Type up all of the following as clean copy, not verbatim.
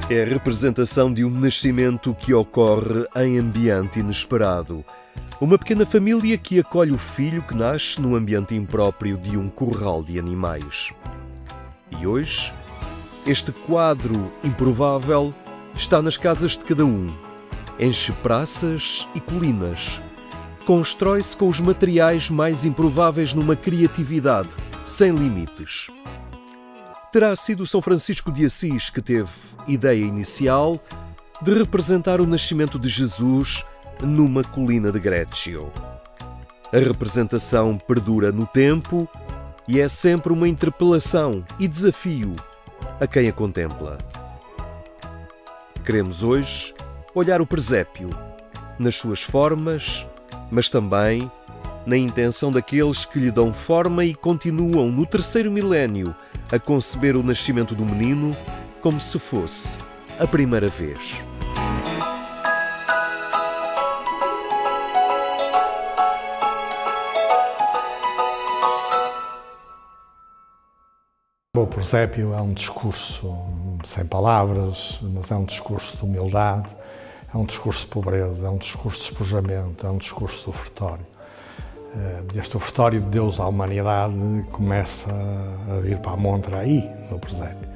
É a representação de um nascimento que ocorre em ambiente inesperado. Uma pequena família que acolhe o filho que nasce no ambiente impróprio de um curral de animais. E hoje, este quadro improvável está nas casas de cada um. Enche praças e colinas. Constrói-se com os materiais mais improváveis numa criatividade sem limites. Terá sido São Francisco de Assis que teve ideia inicial de representar o nascimento de Jesus numa colina de Greccio. A representação perdura no tempo e é sempre uma interpelação e desafio a quem a contempla. Queremos hoje olhar o presépio nas suas formas, mas também na intenção daqueles que lhe dão forma e continuam no terceiro milénio a conceber o nascimento do menino como se fosse a primeira vez. O presépio é um discurso sem palavras, mas é um discurso de humildade, é um discurso de pobreza, é um discurso de despojamento, é um discurso de ofertório. Este ofertório de Deus à humanidade começa a vir para a montra aí, no presépio.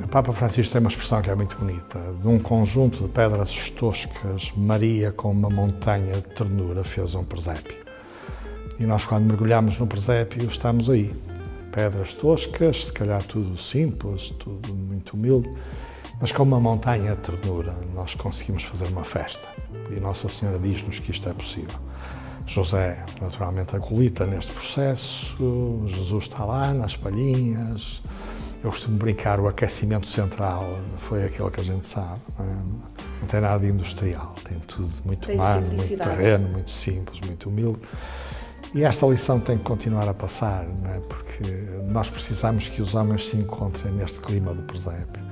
O Papa Francisco tem uma expressão que é muito bonita. De um conjunto de pedras toscas, Maria, com uma montanha de ternura, fez um presépio. E nós, quando mergulhamos no presépio, estamos aí. Pedras toscas, se calhar tudo simples, tudo muito humilde, mas com uma montanha de ternura nós conseguimos fazer uma festa. E Nossa Senhora diz-nos que isto é possível. José, naturalmente, acolita neste processo, Jesus está lá nas palhinhas. Eu costumo brincar, o aquecimento central foi aquele que a gente sabe. Não tem nada de industrial, tem tudo muito humano, muito terreno, muito simples, muito humilde. E esta lição tem que continuar a passar, não é? Porque nós precisamos que os homens se encontrem neste clima do presépio.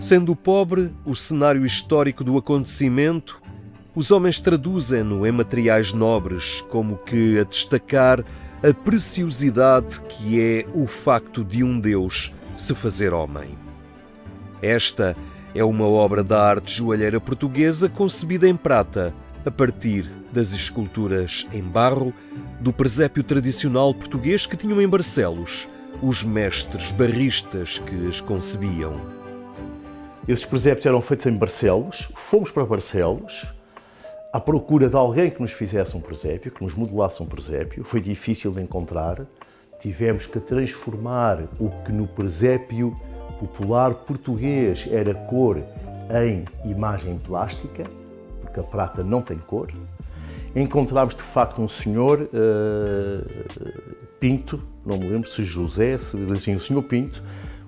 Sendo pobre o cenário histórico do acontecimento, os homens traduzem-no em materiais nobres, como que a destacar a preciosidade que é o facto de um Deus se fazer homem. Esta é uma obra da arte joalheira portuguesa concebida em prata, a partir das esculturas em barro do presépio tradicional português que tinham em Barcelos os mestres barristas que as concebiam. Esses presépios eram feitos em Barcelos, fomos para Barcelos à procura de alguém que nos fizesse um presépio, que nos modelasse um presépio. Foi difícil de encontrar, tivemos que transformar o que no presépio popular português era cor em imagem plástica, porque a prata não tem cor. Encontramos de facto um senhor, Pinto, não me lembro se José, se o senhor Pinto,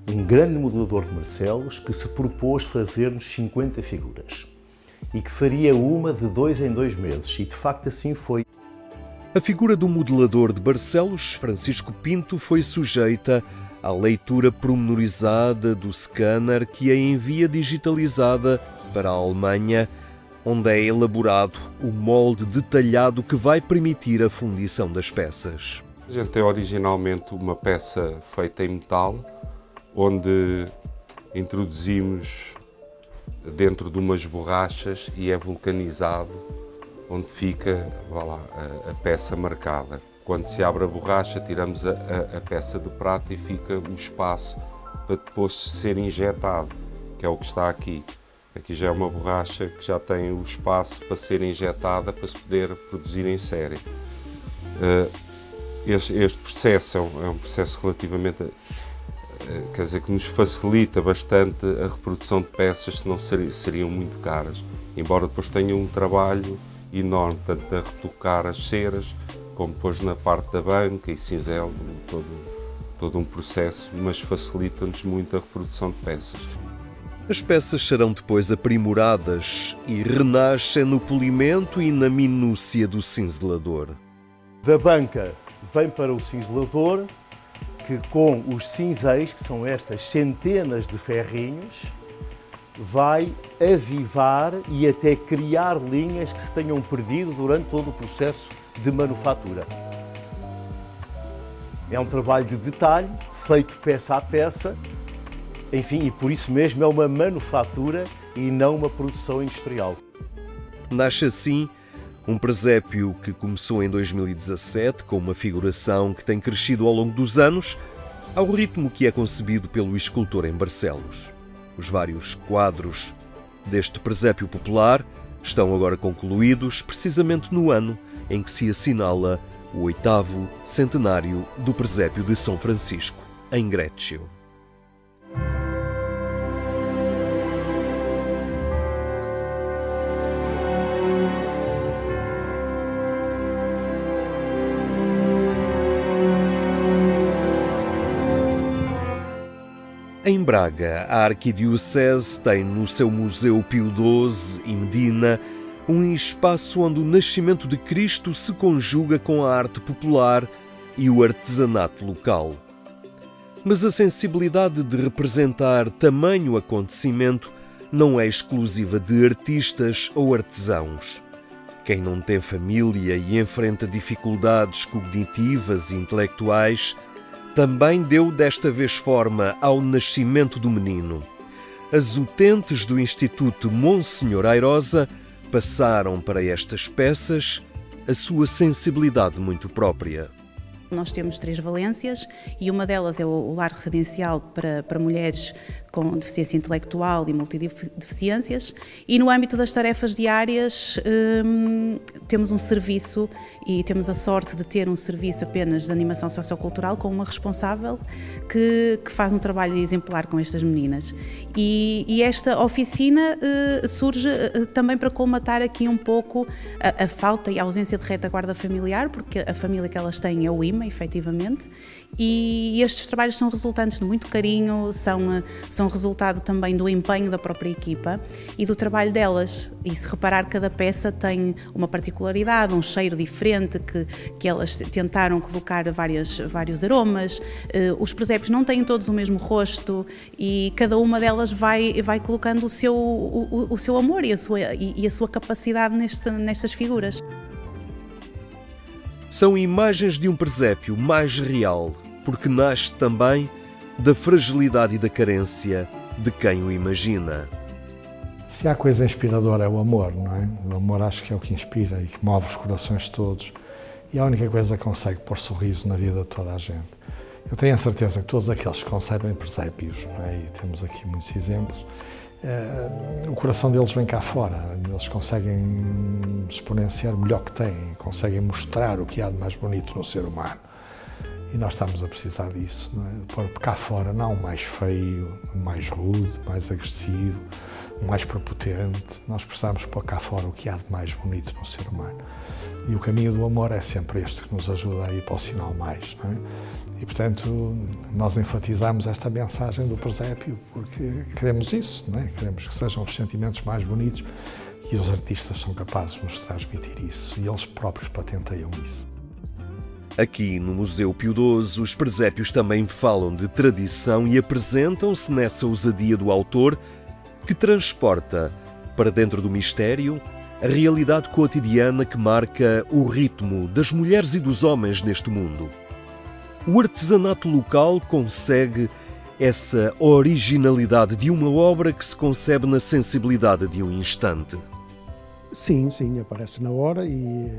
um grande modelador de Barcelos que se propôs fazer-nos 50 figuras e que faria uma de 2 em 2 meses, e de facto assim foi. A figura do modelador de Barcelos, Francisco Pinto, foi sujeita à leitura pormenorizada do scanner que a envia digitalizada para a Alemanha, onde é elaborado o molde detalhado que vai permitir a fundição das peças. A gente tem originalmente uma peça feita em metal, onde introduzimos dentro de umas borrachas e é vulcanizado, onde fica a peça marcada. Quando se abre a borracha, tiramos a peça de prata e fica o espaço para depois ser injetado, que é o que está aqui. Aqui já é uma borracha que já tem o espaço para ser injetada para se poder produzir em série. Este processo é um processo relativamente, quer dizer, que nos facilita bastante a reprodução de peças que não seriam muito caras, embora depois tenha um trabalho enorme, tanto a retocar as ceras, como depois na parte da banca e cinzel, todo um processo, mas facilita-nos muito a reprodução de peças. As peças serão depois aprimoradas e renascem no polimento e na minúcia do cinzelador. Da banca vem para o cinzelador, que com os cinzéis, que são estas centenas de ferrinhos, vai avivar e até criar linhas que se tenham perdido durante todo o processo de manufatura. É um trabalho de detalhe, feito peça a peça, enfim, e por isso mesmo é uma manufatura e não uma produção industrial. Nasce assim um presépio que começou em 2017 com uma figuração que tem crescido ao longo dos anos, ao ritmo que é concebido pelo escultor em Barcelos. Os vários quadros deste presépio popular estão agora concluídos precisamente no ano em que se assinala o 8º centenário do presépio de São Francisco, em Grécio. Em Braga, a Arquidiocese tem no seu Museu Pio XII e Medina um espaço onde o nascimento de Cristo se conjuga com a arte popular e o artesanato local. Mas a sensibilidade de representar tamanho acontecimento não é exclusiva de artistas ou artesãos. Quem não tem família e enfrenta dificuldades cognitivas e intelectuais também deu desta vez forma ao nascimento do menino. As utentes do Instituto Monsenhor Airosa passaram para estas peças a sua sensibilidade muito própria. Nós temos 3 valências e uma delas é o lar residencial para mulheres com deficiência intelectual e multideficiências, e no âmbito das tarefas diárias temos um serviço, e temos a sorte de ter um serviço apenas de animação sociocultural com uma responsável que faz um trabalho exemplar com estas meninas. E esta oficina surge também para colmatar aqui um pouco a falta e a ausência de retaguarda familiar, porque a família que elas têm é o IMA, efetivamente, e estes trabalhos são resultantes de muito carinho, são resultado também do empenho da própria equipa e do trabalho delas. E se reparar, cada peça tem uma particularidade, um cheiro diferente, que elas tentaram colocar vários aromas. Os presépios não têm todos o mesmo rosto e cada uma delas vai colocando o seu amor e a sua capacidade nestas figuras. São imagens de um presépio mais real, porque nasce também da fragilidade e da carência de quem o imagina. Se há coisa inspiradora é o amor, não é? O amor acho que é o que inspira e que move os corações todos. E é a única coisa que consegue pôr sorriso na vida de toda a gente. Eu tenho a certeza que todos aqueles que concebem presépios, não é? E temos aqui muitos exemplos, o coração deles vem cá fora, eles conseguem exponenciar o melhor que têm, conseguem mostrar o que há de mais bonito no ser humano. E nós estamos a precisar disso, não é? Pôr cá fora não o mais feio, o mais rude, o mais agressivo, o mais prepotente. Nós precisamos pôr cá fora o que há de mais bonito no ser humano. E o caminho do amor é sempre este que nos ajuda a ir para o sinal mais, não é? E, portanto, nós enfatizamos esta mensagem do presépio porque queremos isso, não é? Queremos que sejam os sentimentos mais bonitos e os artistas são capazes de nos transmitir isso e eles próprios patenteiam isso. Aqui no Museu Pio XII, os presépios também falam de tradição e apresentam-se nessa ousadia do autor que transporta para dentro do mistério a realidade cotidiana que marca o ritmo das mulheres e dos homens neste mundo. O artesanato local consegue essa originalidade de uma obra que se concebe na sensibilidade de um instante. Sim, aparece na hora e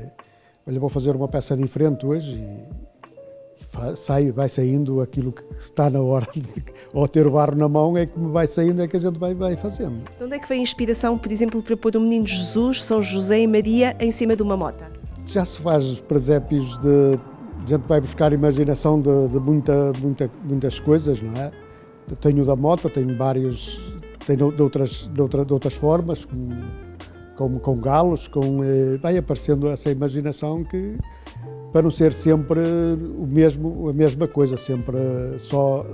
olha, vou fazer uma peça diferente hoje e vai saindo aquilo que está na hora, ao ter o barro na mão é que me vai saindo, é que a gente vai fazendo. De onde é que vem a inspiração, por exemplo, para pôr o menino Jesus, São José e Maria em cima de uma mota? Já se faz presépios a gente vai buscar imaginação de muitas coisas, não é? Tenho da mota, tenho vários, tenho de outras formas, com galos, vai aparecendo essa imaginação que, para não ser sempre a mesma coisa, sempre só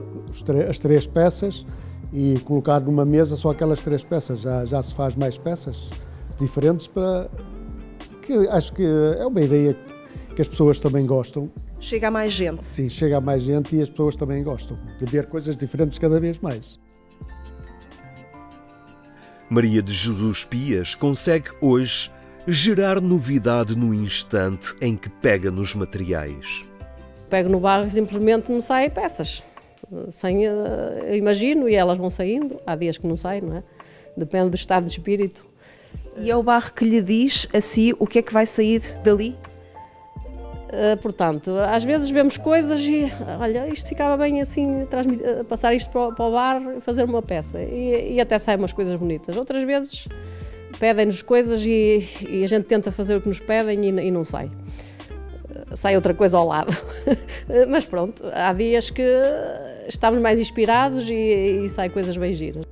as 3 peças e colocar numa mesa só aquelas 3 peças. Já se faz mais peças diferentes que acho que é uma ideia que as pessoas também gostam Chega a mais gente. Sim, chega a mais gente e as pessoas também gostam de ver coisas diferentes cada vez mais. Maria de Jesus Pias consegue hoje gerar novidade no instante em que pega nos materiais. Pego no barro e simplesmente me saem peças. Eu imagino e elas vão saindo. Há dias que não saem, não é? Depende do estado de espírito. E é o barro que lhe diz a si o que é que vai sair dali? Portanto, às vezes vemos coisas e, olha, isto ficava bem assim, passar isto para o barro e fazer uma peça. E até saem umas coisas bonitas. Outras vezes pedem-nos coisas e a gente tenta fazer o que nos pedem e não sai. Sai outra coisa ao lado. Mas pronto, há dias que estamos mais inspirados e saem coisas bem giras.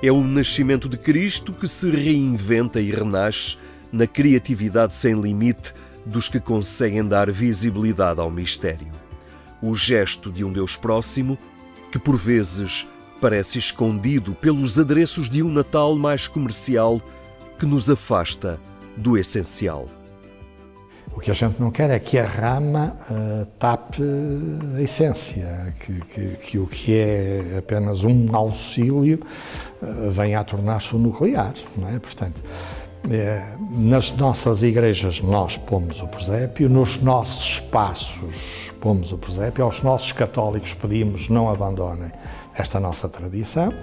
É o nascimento de Cristo que se reinventa e renasce na criatividade sem limite dos que conseguem dar visibilidade ao mistério. O gesto de um Deus próximo que, por vezes, parece escondido pelos adereços de um Natal mais comercial que nos afasta do essencial. O que a gente não quer é que a rama tape a essência, que o que é apenas um auxílio venha a tornar-se o nuclear, não é? Portanto, nas nossas igrejas nós pomos o presépio, nos nossos espaços pomos o presépio, aos nossos católicos pedimos não abandonem esta nossa tradição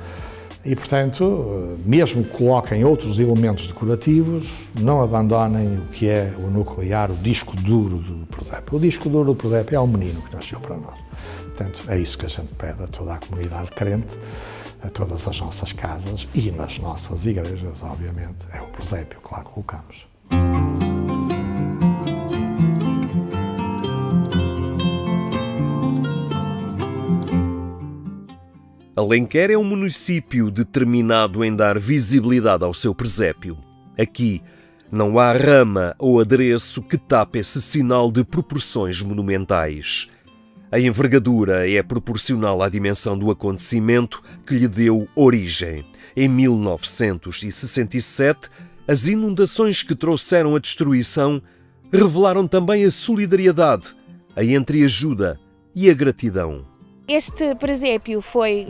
e, portanto, mesmo que coloquem outros elementos decorativos, não abandonem o que é o nuclear, o disco duro do presépio. O disco duro do presépio é o menino que nasceu para nós. Portanto, é isso que a gente pede a toda a comunidade crente, a todas as nossas casas e nas nossas igrejas, obviamente, é o presépio que lá colocamos. Alenquer é um município determinado em dar visibilidade ao seu presépio. Aqui não há rama ou adereço que tape esse sinal de proporções monumentais. A envergadura é proporcional à dimensão do acontecimento que lhe deu origem. Em 1967, as inundações que trouxeram a destruição revelaram também a solidariedade, a entreajuda e a gratidão. Este presépio foi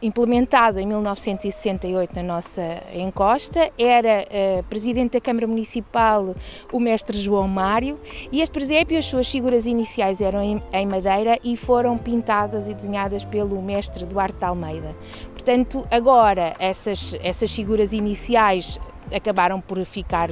implementado em 1968 na nossa encosta, era presidente da Câmara Municipal o mestre João Mário e este presépio, as suas figuras iniciais eram em madeira e foram pintadas e desenhadas pelo mestre Duarte de Almeida. Portanto, agora essas figuras iniciais acabaram por ficar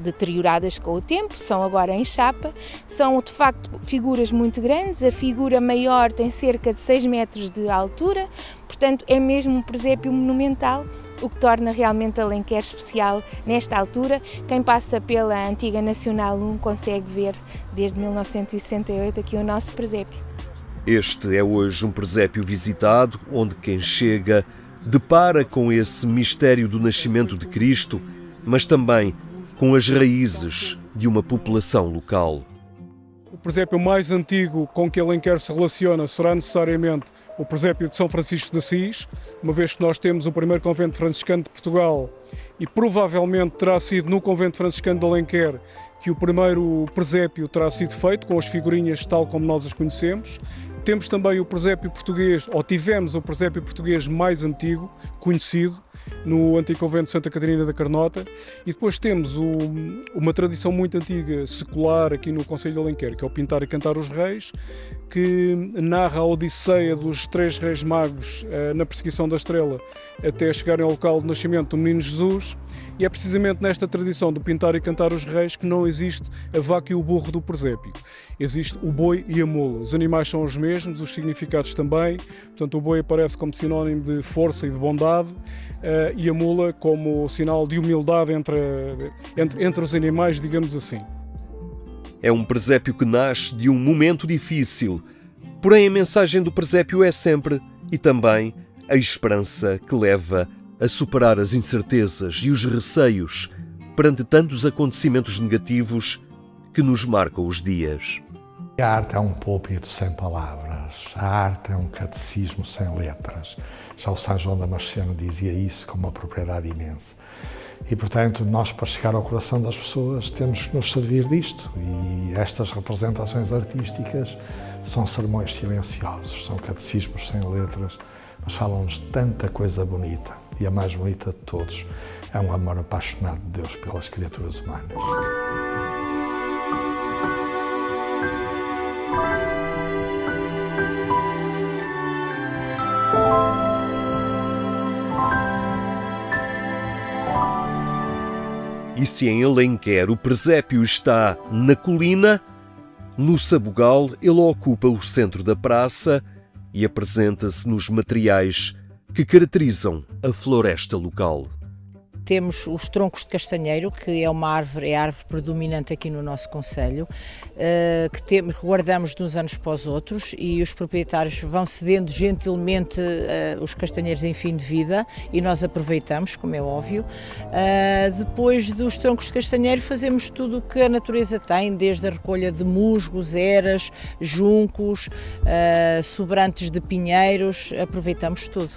deterioradas com o tempo, são agora em chapa, são de facto figuras muito grandes, a figura maior tem cerca de 6 metros de altura, portanto é mesmo um presépio monumental, o que torna realmente Alenquer especial nesta altura. Quem passa pela antiga Nacional 1 consegue ver desde 1968 aqui o nosso presépio. Este é hoje um presépio visitado, onde quem chega depara com esse mistério do nascimento de Cristo, mas também com as raízes de uma população local. O presépio mais antigo com que Alenquer se relaciona será necessariamente o presépio de São Francisco de Assis, uma vez que nós temos o primeiro convento franciscano de Portugal e provavelmente terá sido no convento franciscano de Alenquer que o primeiro presépio terá sido feito, com as figurinhas tal como nós as conhecemos. Temos também o presépio português, ou tivemos o presépio português mais antigo, conhecido, no antigo convento de Santa Catarina da Carnota, e depois temos uma tradição muito antiga, secular, aqui no concelho de Alenquer, que é o Pintar e Cantar os Reis, que narra a odisseia dos 3 reis magos na perseguição da estrela até chegarem ao local de nascimento do menino Jesus, e é precisamente nesta tradição de pintar e cantar os reis que não existe a vaca e o burro do presépio. Existe o boi e a mula. Os animais são os mesmos, os significados também. Portanto, o boi aparece como sinónimo de força e de bondade e a mula como sinal de humildade entre os animais, digamos assim. É um presépio que nasce de um momento difícil, porém a mensagem do presépio é sempre, e também, a esperança que leva a superar as incertezas e os receios perante tantos acontecimentos negativos que nos marcam os dias. A arte é um púlpito sem palavras, a arte é um catecismo sem letras. Já o São João Damasceno dizia isso com uma propriedade imensa. E, portanto, nós, para chegar ao coração das pessoas, temos que nos servir disto. E estas representações artísticas são sermões silenciosos, são catecismos sem letras, mas falam-nos de tanta coisa bonita. E a mais bonita de todos é um amor apaixonado de Deus pelas criaturas humanas. E se em Alenquer o presépio está na colina, no Sabugal ele ocupa o centro da praça e apresenta-se nos materiais que caracterizam a floresta local. Temos os troncos de castanheiro, que é uma árvore, é a árvore predominante aqui no nosso concelho, que guardamos de uns anos para os outros, e os proprietários vão cedendo gentilmente os castanheiros em fim de vida e nós aproveitamos, como é óbvio. Depois dos troncos de castanheiro fazemos tudo o que a natureza tem, desde a recolha de musgos, eras, juncos, sobrantes de pinheiros, aproveitamos tudo.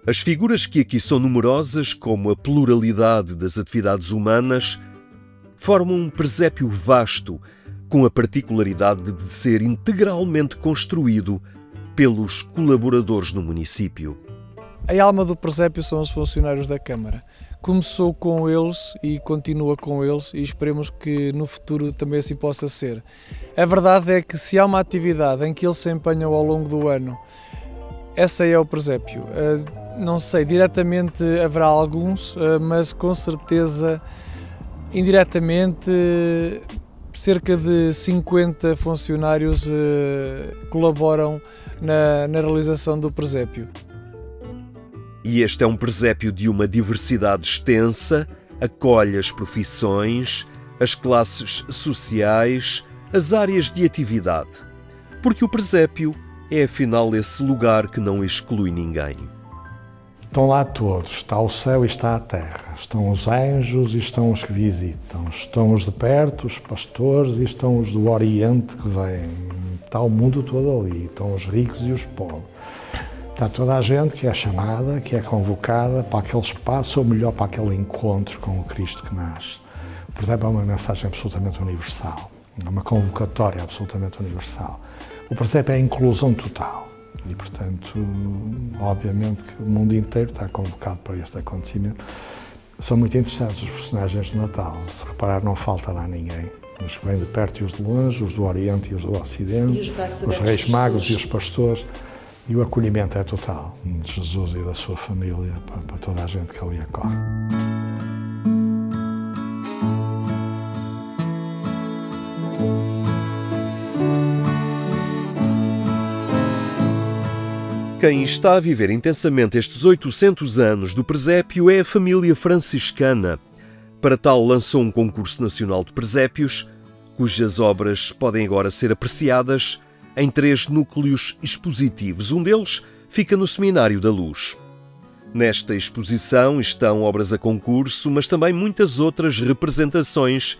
As figuras que aqui são numerosas, como a pluralidade das atividades humanas, formam um presépio vasto, com a particularidade de ser integralmente construído pelos colaboradores do município. A alma do presépio são os funcionários da Câmara. Começou com eles e continua com eles, e esperemos que no futuro também assim possa ser. A verdade é que se há uma atividade em que eles se empenham ao longo do ano, essa é o presépio. Não sei, diretamente haverá alguns, mas com certeza, indiretamente, cerca de 50 funcionários colaboram na realização do presépio. E este é um presépio de uma diversidade extensa, acolhe as profissões, as classes sociais, as áreas de atividade. Porque o presépio é afinal esse lugar que não exclui ninguém. Estão lá todos, está o céu e está a terra, estão os anjos e estão os que visitam, estão os de perto, os pastores, e estão os do Oriente que vêm, está o mundo todo ali, estão os ricos e os pobres. Está toda a gente que é chamada, que é convocada para aquele espaço, ou melhor, para aquele encontro com o Cristo que nasce. Por exemplo, é uma mensagem absolutamente universal, é uma convocatória absolutamente universal. O presépio é a inclusão total. E, portanto, obviamente que o mundo inteiro está convocado para este acontecimento. São muito interessantes os personagens de Natal. Se reparar, não falta lá ninguém. Os que vêm de perto e os de longe, os do Oriente e os do Ocidente, os reis magos e os pastores. E o acolhimento é total de Jesus e da sua família para toda a gente que ali acorre. Quem está a viver intensamente estes 800 anos do presépio é a família franciscana. Para tal, lançou um concurso nacional de presépios, cujas obras podem agora ser apreciadas em 3 núcleos expositivos. Um deles fica no Seminário da Luz. Nesta exposição estão obras a concurso, mas também muitas outras representações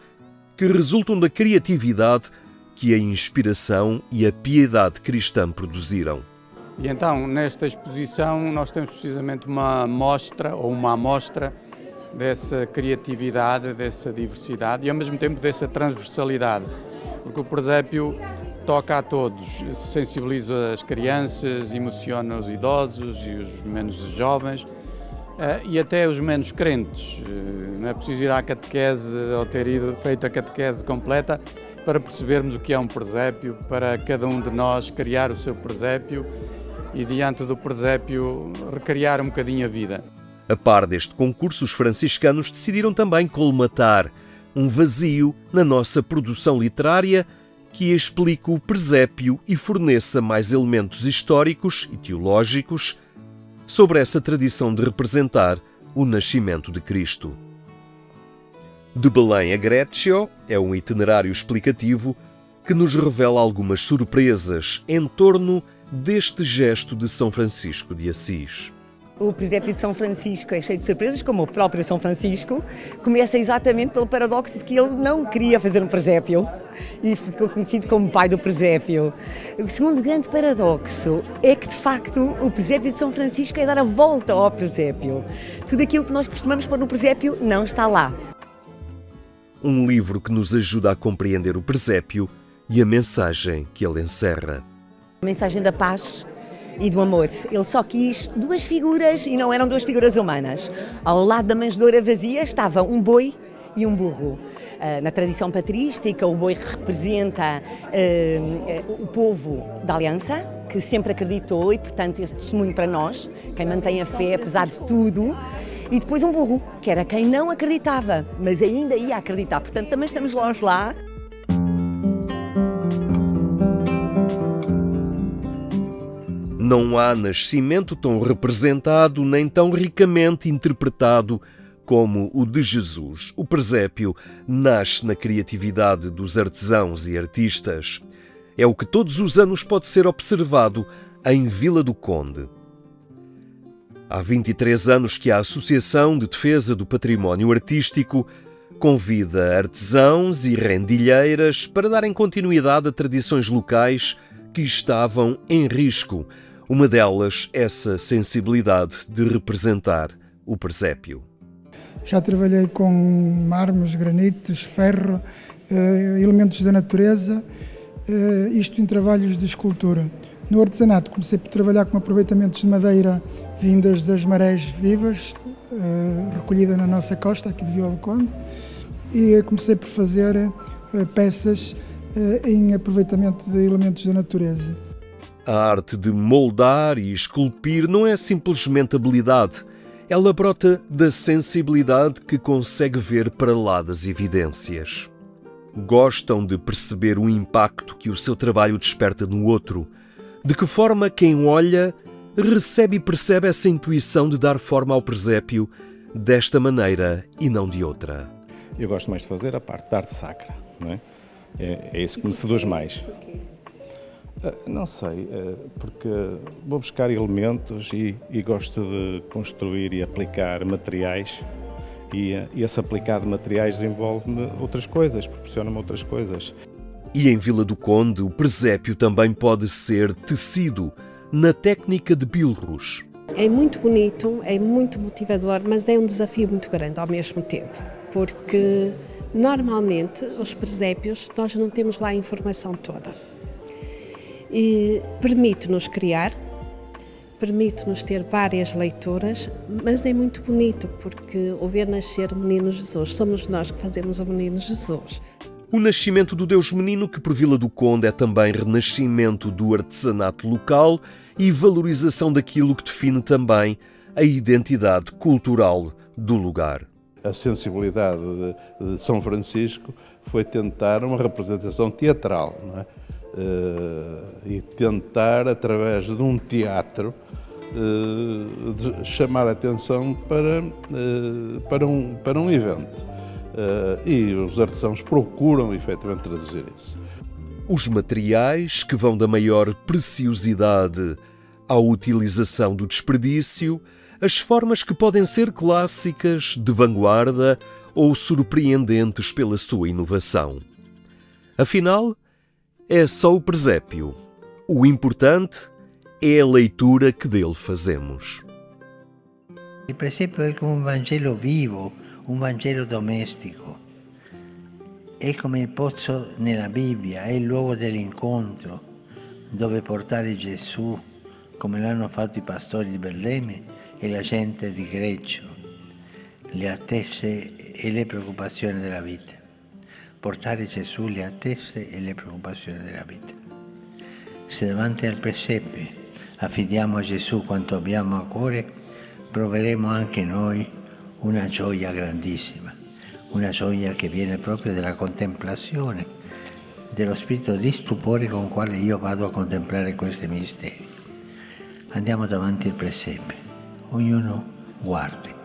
que resultam da criatividade que a inspiração e a piedade cristã produziram. E então, nesta exposição, nós temos precisamente uma amostra dessa criatividade, dessa diversidade e, ao mesmo tempo, dessa transversalidade. Porque o presépio toca a todos, sensibiliza as crianças, emociona os idosos e os menos jovens e até os menos crentes. Não é preciso ir à catequese ou ter feito a catequese completa para percebermos o que é um presépio, para cada um de nós criar o seu presépio e, diante do presépio, recriar um bocadinho a vida. A par deste concurso, os franciscanos decidiram também colmatar um vazio na nossa produção literária que explique o presépio e forneça mais elementos históricos e teológicos sobre essa tradição de representar o nascimento de Cristo. De Belém a Greccio é um itinerário explicativo que nos revela algumas surpresas em torno deste gesto de São Francisco de Assis. O presépio de São Francisco é cheio de surpresas, como o próprio São Francisco. Começa exatamente pelo paradoxo de que ele não queria fazer um presépio e ficou conhecido como pai do presépio. O segundo grande paradoxo é que, de facto, o presépio de São Francisco é dar a volta ao presépio. Tudo aquilo que nós costumamos pôr no presépio não está lá. Um livro que nos ajuda a compreender o presépio e a mensagem que ele encerra. A mensagem da paz e do amor. Ele só quis duas figuras e não eram duas figuras humanas. Ao lado da manjedoura vazia estava um boi e um burro. Na tradição patrística, o boi representa o povo da aliança, que sempre acreditou e, portanto, esse testemunho para nós, quem mantém a fé apesar de tudo. E depois um burro, que era quem não acreditava, mas ainda ia acreditar. Portanto, também estamos nós lá. Não há nascimento tão representado nem tão ricamente interpretado como o de Jesus. O presépio nasce na criatividade dos artesãos e artistas. É o que todos os anos pode ser observado em Vila do Conde. Há 23 anos que a Associação de Defesa do Património Artístico convida artesãos e rendilheiras para darem continuidade a tradições locais que estavam em risco. Uma delas, essa sensibilidade de representar o presépio. Já trabalhei com mármores, granitos, ferro, elementos da natureza, isto em trabalhos de escultura. No artesanato comecei por trabalhar com aproveitamentos de madeira vindas das marés vivas, recolhida na nossa costa, aqui de Vila do Conde, e comecei por fazer peças em aproveitamento de elementos da natureza. A arte de moldar e esculpir não é simplesmente habilidade. Ela brota da sensibilidade que consegue ver para lá das evidências. Gostam de perceber o impacto que o seu trabalho desperta no outro. De que forma quem olha recebe e percebe essa intuição de dar forma ao presépio desta maneira e não de outra. Eu gosto mais de fazer a parte da arte sacra, não é? É isso que me seduz mais. Não sei, porque vou buscar elementos e gosto de construir e aplicar materiais e esse aplicar de materiais desenvolve-me outras coisas, proporciona-me outras coisas. E em Vila do Conde o presépio também pode ser tecido na técnica de bilros. É muito bonito, é muito motivador, mas é um desafio muito grande ao mesmo tempo, porque normalmente os presépios nós não temos lá a informação toda. E permite-nos criar, permite-nos ter várias leituras, mas é muito bonito porque o ver nascer o Menino Jesus, somos nós que fazemos o Menino Jesus. O nascimento do Deus Menino, que por Vila do Conde é também renascimento do artesanato local e valorização daquilo que define também a identidade cultural do lugar. A sensibilidade de São Francisco foi tentar uma representação teatral, não é? E tentar, através de um teatro, de chamar a atenção para um evento. E os artesãos procuram, efetivamente, traduzir isso. Os materiais que vão da maior preciosidade à utilização do desperdício, as formas que podem ser clássicas, de vanguarda ou surpreendentes pela sua inovação. Afinal, é só o presépio. O importante é a leitura que dele fazemos. Il presepio è come un Vangelo vivo, un Vangelo domestico. È come il pozzo nella Bibbia, è il luogo dell'incontro, dove portare Gesù, come l'hanno fatto i pastori di Betlemme e la gente di Greccio, le attese e le preoccupazioni della vita. Portare Gesù le attese e le preoccupazioni della vita. Se davanti al presepio affidiamo a Gesù quanto abbiamo a cuore, proveremo anche noi una gioia grandissima, una gioia che viene proprio dalla contemplazione, dello spirito di stupore con quale io vado a contemplare questi misteri. Andiamo davanti al presepio, ognuno guardi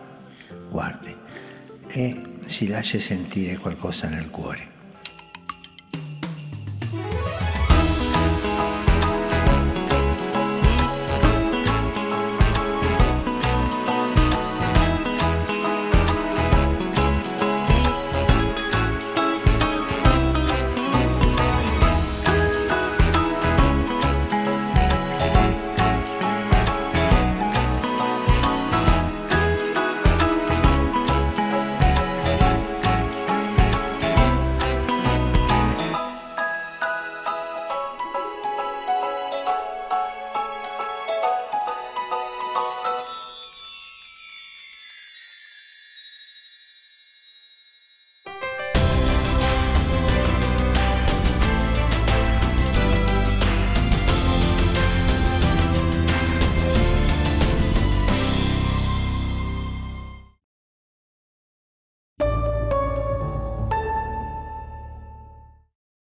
e si lascia sentire qualcosa nel cuore.